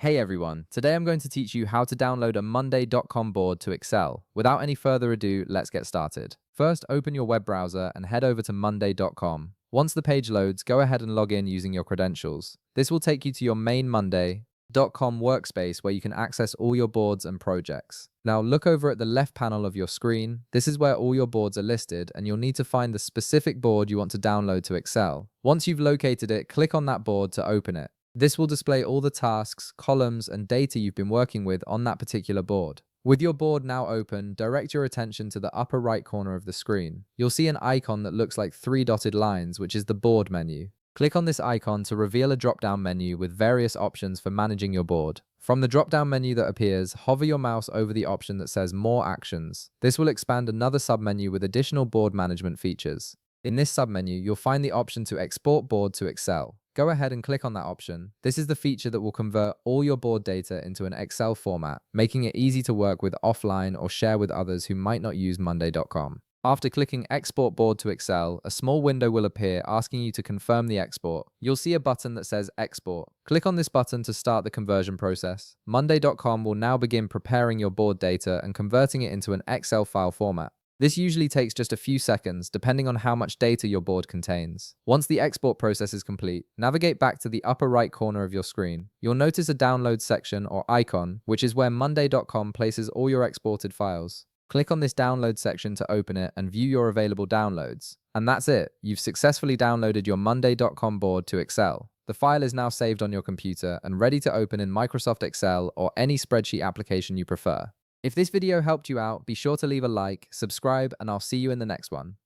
Hey everyone, today I'm going to teach you how to download a Monday.com board to Excel. Without any further ado, let's get started. First, open your web browser and head over to Monday.com. Once the page loads, go ahead and log in using your credentials. This will take you to your main Monday.com workspace where you can access all your boards and projects. Now look over at the left panel of your screen. This is where all your boards are listed and you'll need to find the specific board you want to download to Excel. Once you've located it, click on that board to open it. This will display all the tasks, columns, and data you've been working with on that particular board. With your board now open, direct your attention to the upper right corner of the screen. You'll see an icon that looks like three dotted lines, which is the board menu. Click on this icon to reveal a drop-down menu with various options for managing your board. From the drop-down menu that appears, hover your mouse over the option that says More Actions. This will expand another submenu with additional board management features. In this submenu, you'll find the option to export board to Excel. Go ahead and click on that option. This is the feature that will convert all your board data into an Excel format, making it easy to work with offline or share with others who might not use Monday.com. After clicking Export Board to Excel, a small window will appear asking you to confirm the export. You'll see a button that says Export. Click on this button to start the conversion process. Monday.com will now begin preparing your board data and converting it into an Excel file format. This usually takes just a few seconds, depending on how much data your board contains. Once the export process is complete, navigate back to the upper right corner of your screen. You'll notice a download section or icon, which is where Monday.com places all your exported files. Click on this download section to open it and view your available downloads. And that's it. You've successfully downloaded your Monday.com board to Excel. The file is now saved on your computer and ready to open in Microsoft Excel or any spreadsheet application you prefer. If this video helped you out, be sure to leave a like, subscribe, and I'll see you in the next one.